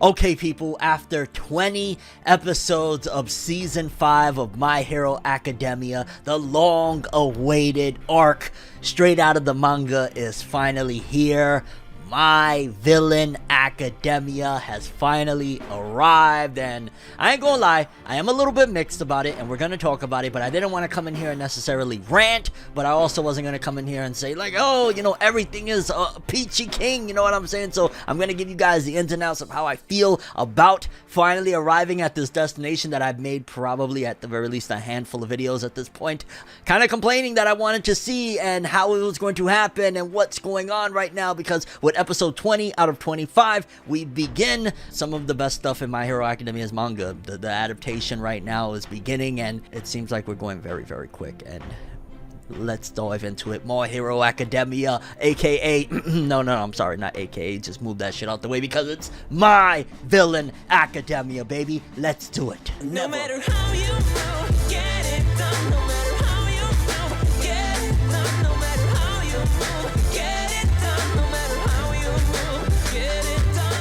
Okay, people, after 20 episodes of Season 5 of My Hero Academia, the long-awaited arc straight out of the manga is finally here. My Villain Academia has finally arrived, and I ain't gonna lie, I am a little bit mixed about it, and we're gonna talk about it, but I didn't want to come in here and necessarily rant, but I also wasn't gonna come in here and say, like, oh, you know, everything is peachy king, you know what I'm saying? So I'm gonna give you guys the ins and outs of how I feel about finally arriving at this destination that I've made probably at the very least a handful of videos at this point, kind of complaining that I wanted to see and how it was going to happen and what's going on right now, because with episode 20 out of 25, we begin some of the best stuff in My Hero Academia's manga. The adaptation right now is beginning, and it seems like we're going very, very quick. And let's dive into it. My Hero Academia, aka no, I'm sorry, not aka, just move that shit out the way, because it's My Villain Academia, baby. Let's do it. No matter how you move, get it done. No matter how you move, get it done. No matter how you move, get it done. No matter how you move, get it done.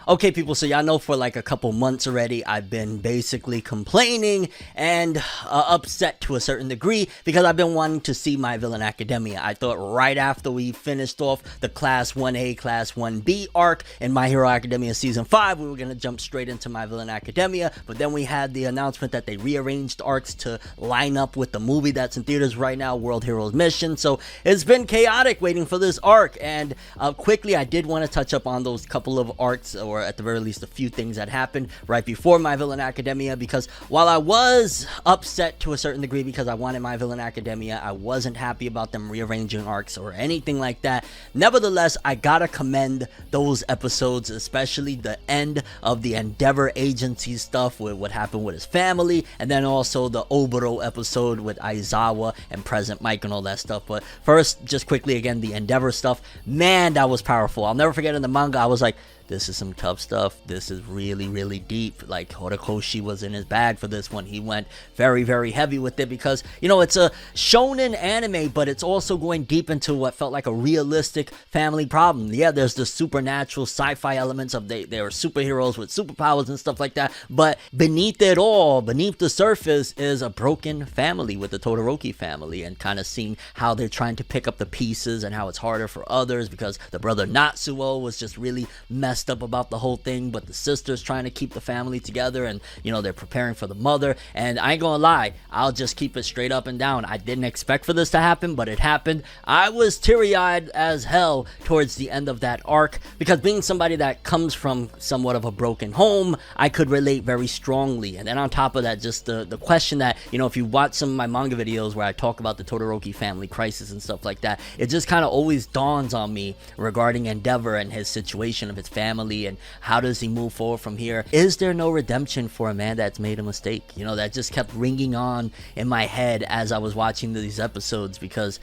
Okay, people, so y'all know for like a couple months already, I've been basically complaining and upset to a certain degree because I've been wanting to see My Villain Academia. I thought right after we finished off the Class 1A, Class 1B arc in My Hero Academia Season 5, we were going to jump straight into My Villain Academia, but then we had the announcement that they rearranged arcs to line up with the movie that's in theaters right now, World Heroes Mission, so it's been chaotic waiting for this arc, and quickly, I did want to touch up on those couple of arcs, or at the very least a few things that happened right before My Villain Academia, because while I was upset to a certain degree because I wanted My Villain Academia, I wasn't happy about them rearranging arcs or anything like that. Nevertheless, I gotta commend those episodes, especially the end of the Endeavor Agency stuff with what happened with his family, and then also the Oboro episode with Aizawa and Present Mike and all that stuff. But first, just quickly again, the Endeavor stuff, man, that was powerful. I'll never forget in the manga, I was like, this is some tough stuff. This is really, really deep. Like, Horikoshi was in his bag for this one. He went very, very heavy with it because, you know, it's a shonen anime, but it's also going deep into what felt like a realistic family problem. Yeah, there's the supernatural sci-fi elements of they are superheroes with superpowers and stuff like that, but beneath it all, beneath the surface, is a broken family with the Todoroki family, and kind of seeing how they're trying to pick up the pieces and how it's harder for others because the brother Natsuo was just really messed up about the whole thing, but the sister's trying to keep the family together, and you know, they're preparing for the mother. And I ain't gonna lie, I'll just keep it straight up and down, I didn't expect for this to happen, but it happened. I was teary-eyed as hell towards the end of that arc, because being somebody that comes from somewhat of a broken home, I could relate very strongly. And then on top of that, just the question that, you know, if you watch some of my manga videos where I talk about the Todoroki family crisis and stuff like that, it just kind of always dawns on me regarding Endeavor and his situation of his family, and how does he move forward from here. Is there no redemption for a man that's made a mistake? You know, that just kept ringing on in my head as I was watching these episodes, because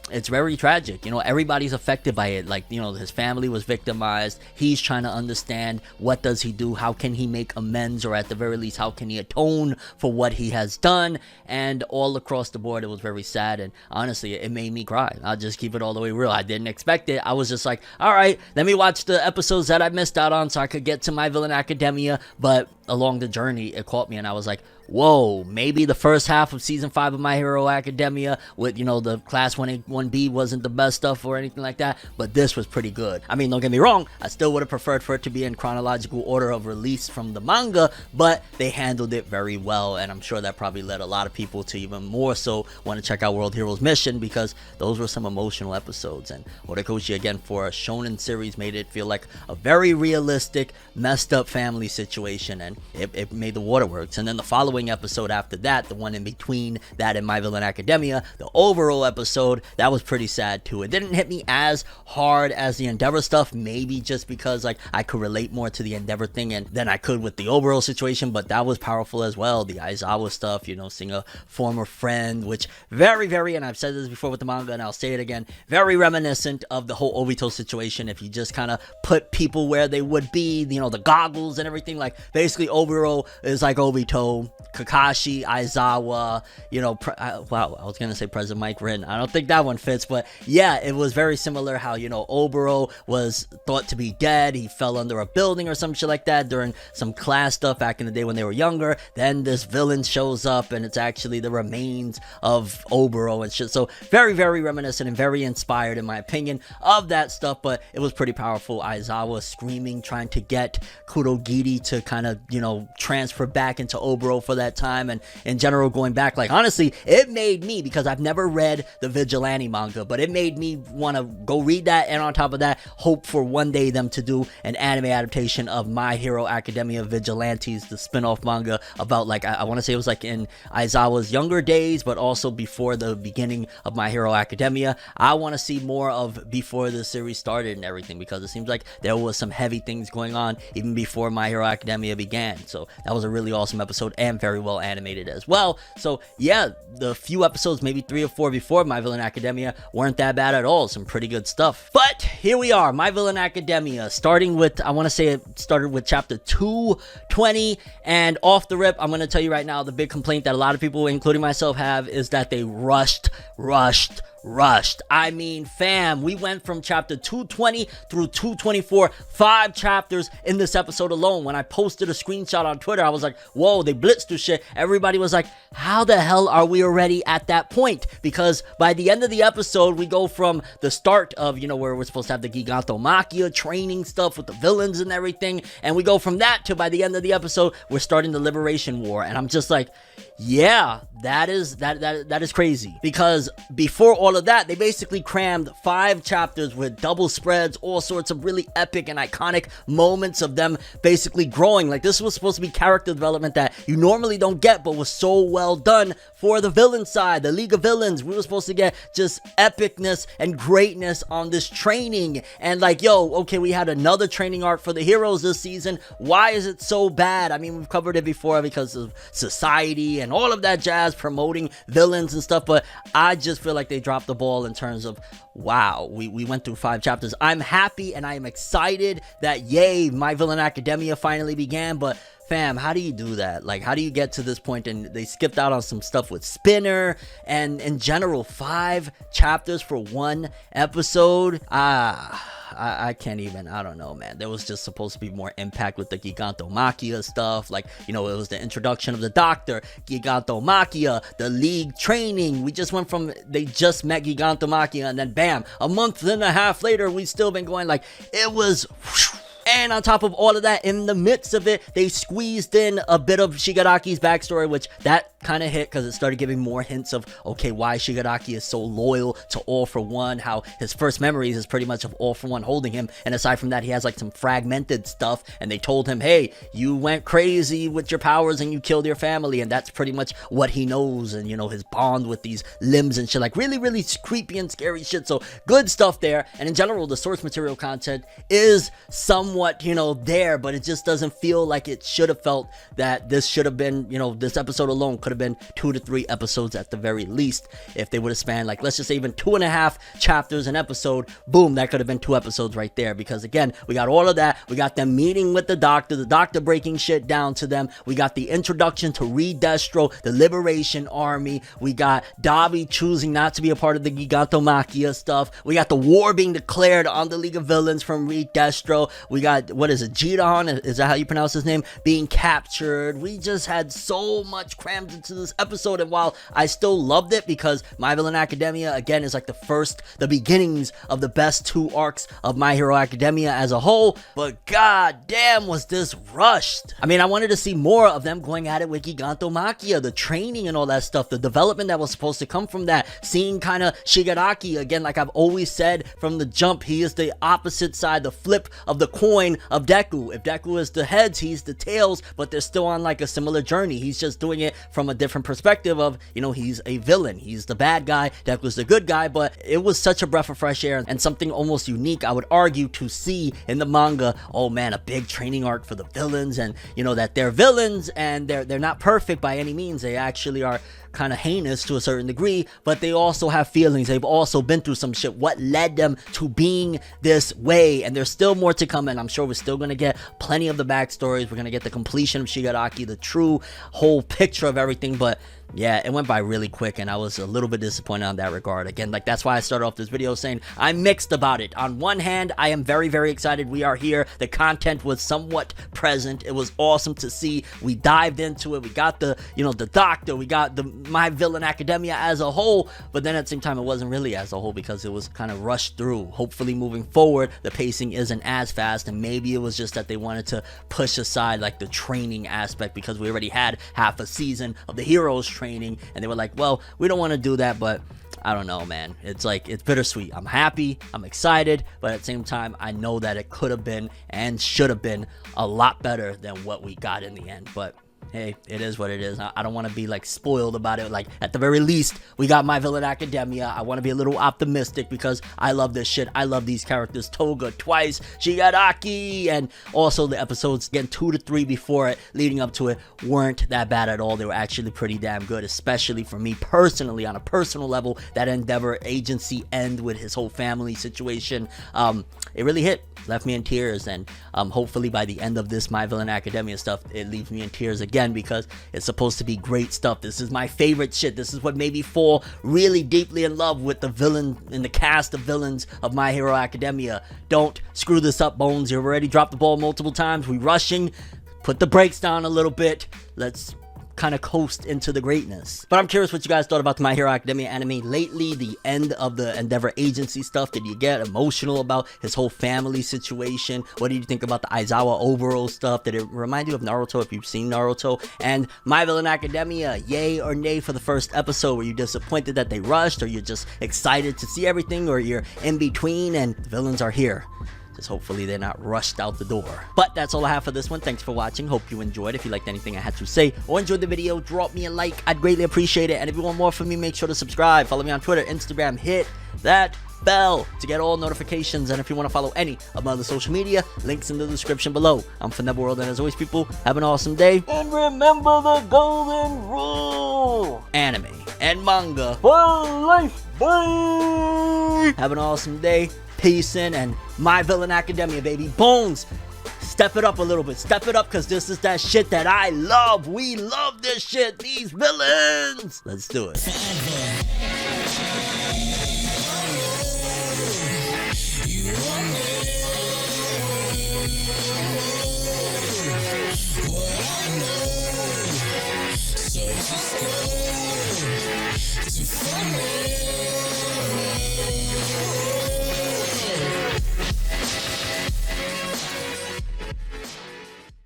it's very tragic. You know, everybody's affected by it. Like, you know, his family was victimized. He's trying to understand, what does he do? How can he make amends, or at the very least, how can he atone for what he has done? And all across the board, it was very sad, and honestly, it made me cry. I'll just keep it all the way real. I didn't expect it. I was just like, all right, let me watch the episodes that I missed out on so I could get to My Villain Academia. But along the journey, it caught me, and I was like, whoa, maybe the first half of Season 5 of My Hero Academia with, you know, the Class 1A, 1B wasn't the best stuff or anything like that, but this was pretty good. I mean, don't get me wrong, I still would have preferred for it to be in chronological order of release from the manga, but they handled it very well, and I'm sure that probably led a lot of people to even more so want to check out World Heroes Mission, because those were some emotional episodes. And Horikoshi, again, for a shonen series, made it feel like a very realistic, messed up family situation, and it made the waterworks. And then the following episode after that, the one in between that and My Villain Academia, the overall episode, that was pretty sad too. It didn't hit me as hard as the Endeavor stuff, maybe just because like I could relate more to the Endeavor thing and than I could with the overall situation, but that was powerful as well. The Aizawa stuff, you know, seeing a former friend, which very, and I've said this before with the manga and I'll say it again, very reminiscent of the whole Obito situation. If you just kind of put people where they would be, you know, the goggles and everything, like basically Obito is like Obito Kakashi, Aizawa, wow, I was gonna say President Mike Rin. I don't think that one fits, but yeah, it was very similar how, Oboro was thought to be dead. He fell under a building or some shit like that during some class stuff back in the day when they were younger. Then this villain shows up and it's actually the remains of Oboro and shit. So very, very reminiscent and very inspired, in my opinion, of that stuff, but it was pretty powerful. Aizawa screaming, trying to get Kurogiri to kind of, transfer back into Oboro for that time, and in general going back. Like, honestly, it made me, because I've never read the Vigilante manga, but it made me want to go read that, and on top of that, hope for one day them to do an anime adaptation of My Hero Academia Vigilantes, the spin-off manga about, like, I want to say it was like in Aizawa's younger days, but also before the beginning of My Hero Academia. I want to see more of before the series started and everything, because it seems like there was some heavy things going on even before My Hero Academia began. So that was a really awesome episode and very well animated as well. So yeah, the few episodes, maybe 3 or 4 before My Villain Academia, weren't that bad at all. Some pretty good stuff. But here we are, My Villain Academia, starting with, I want to say it started with chapter 220, and off the rip, I'm going to tell you right now, the big complaint that a lot of people, including myself, have is that they rushed. I mean, fam, we went from chapter 220 through 224, 5 chapters in this episode alone. When I posted a screenshot on Twitter, I was like, whoa, they blitzed through shit. Everybody was like, how the hell are we already at that point? Because by the end of the episode, we go from the start of, where we're supposed to have the Gigantomachia training stuff with the villains and everything, and we go from that to, by the end of the episode, we're starting the Liberation War. And I'm just like, yeah, that is crazy, because before all of that, they basically crammed 5 chapters with double spreads, all sorts of really epic and iconic moments of them basically growing. Like, this was supposed to be character development that you normally don't get, but was so well done for the villain side, the League of Villains. We were supposed to get just epicness and greatness on this training, and like, yo, okay, we had another training arc for the heroes this season. Why is it so bad? I mean, we've covered it before because of society and all of that jazz, promoting villains and stuff, but I just feel like they dropped the ball in terms of, wow, we went through 5 chapters. I'm happy and I am excited that, yay, My Villain Academia finally began, but fam, how do you do that? Like, how do you get to this point? And they skipped out on some stuff with Spinner, and in general, 5 chapters for 1 episode. I can't even, I don't know, man. There was just supposed to be more impact with the Gigantomachia stuff. Like, it was the introduction of the Doctor, Gigantomachia, the League training. We just went from, they just met Gigantomachia, and then bam, a month and a half later, we've still been going. Like, it was whoosh. And on top of all of that, in the midst of it, they squeezed in a bit of Shigaraki's backstory, which that kind of hit because it started giving more hints of, okay, why Shigaraki is so loyal to All For One, how his first memories is pretty much of All For One holding him, and aside from that, he has like some fragmented stuff, and they told him, hey, you went crazy with your powers and you killed your family, and that's pretty much what he knows, and his bond with these limbs and shit, like really, really creepy and scary shit. So good stuff there, and in general, the source material content is somewhat, there, but it just doesn't feel like it should have felt. That this should have been, this episode alone could have been 2 to 3 episodes at the very least. If they would have spanned, like, let's just say even 2.5 chapters an episode, boom, that could have been 2 episodes right there. Because again, we got all of that. We got them meeting with the doctor breaking shit down to them. We got the introduction to Reed Destro, the Liberation Army. We got Dabi choosing not to be a part of the Gigantomachia stuff. We got the war being declared on the League of Villains from Reed Destro. We got, what is it, Jidan, is that how you pronounce his name, being captured. We just had so much crammed into this episode, and while I still loved it because My Villain Academia, again, is like the beginnings of the best 2 arcs of My Hero Academia as a whole, but god damn was this rushed. I mean, I wanted to see more of them going at it with Gigantomachia, the training and all that stuff, the development that was supposed to come from that, seeing kind of Shigaraki, again, like I've always said from the jump, he is the opposite side, the flip of the coin of Deku. If Deku is the heads, he's the tails, but they're still on like a similar journey. He's just doing it from a different perspective of, he's a villain, he's the bad guy, Deku's the good guy. But it was such a breath of fresh air and something almost unique, I would argue, to see in the manga. Oh man, a big training arc for the villains, and that they're villains and they're not perfect by any means. They actually are kind of heinous to a certain degree, but they also have feelings. They've also been through some shit. What led them to being this way? And there's still more to come, and I'm sure we're still going to get plenty of the backstories. We're going to get the completion of Shigaraki, the true whole picture of everything. But yeah, it went by really quick, and I was a little bit disappointed on that regard. Again, like, that's why I started off this video saying I'm mixed about it. On one hand, I am very, very excited we are here. The content was somewhat present. It was awesome to see. We dived into it. We got the, you know, the doctor. We got the My Villain Academia as a whole, but then at the same time, it wasn't really as a whole because it was kind of rushed through. Hopefully, moving forward, the pacing isn't as fast, and maybe it was just that they wanted to push aside, like, the training aspect because we already had half a season of the heroes training, and they were like, well, we don't want to do that. But I don't know, man. It's like, it's bittersweet. I'm happy, I'm excited, but at the same time, I know that it could have been and should have been a lot better than what we got in the end. But hey, it is what it is. I don't want to be like spoiled about it. Like, at the very least, we got My Villain Academia. I want to be a little optimistic because I love this shit. I love these characters. Toga twice, Shigaraki, and also the episodes, again, 2 to 3 before it, leading up to it, weren't that bad at all. They were actually pretty damn good, especially for me personally, on a personal level. That Endeavor agency end with his whole family situation, it really hit. Left me in tears, and hopefully by the end of this My Villain Academia stuff, it leaves me in tears again because it's supposed to be great stuff. This is my favorite shit. This is what made me fall really deeply in love with the villain and the cast of villains of My Hero Academia. Don't screw this up, Bones. You've already dropped the ball multiple times. We rushing. Put the brakes down a little bit. Let's kind of coast into the greatness. But I'm curious what you guys thought about the My Hero Academia anime lately, the end of the Endeavor agency stuff. Did you get emotional about his whole family situation? What did you think about the Aizawa overall stuff? Did it remind you of Naruto if you've seen Naruto? And My Villain Academia, yay or nay for the first episode? Were you disappointed that they rushed, or you're just excited to see everything, or you're in between and the villains are here? Just hopefully they're not rushed out the door. But that's all I have for this one. Thanks for watching. Hope you enjoyed. If you liked anything I had to say or enjoyed the video, drop me a like. I'd greatly appreciate it. And if you want more from me, make sure to subscribe. Follow me on Twitter, Instagram. Hit that bell to get all notifications. And if you want to follow any of my other social media, links in the description below. I'm ForneverWorld, and as always, people, have an awesome day. And remember the golden rule: anime and manga for life. Bye. Have an awesome day. Peace in, and My Villain Academia, baby. Bones, step it up a little bit. Step it up, because this is that shit that I love. We love this shit. These villains. Let's do it. So just go to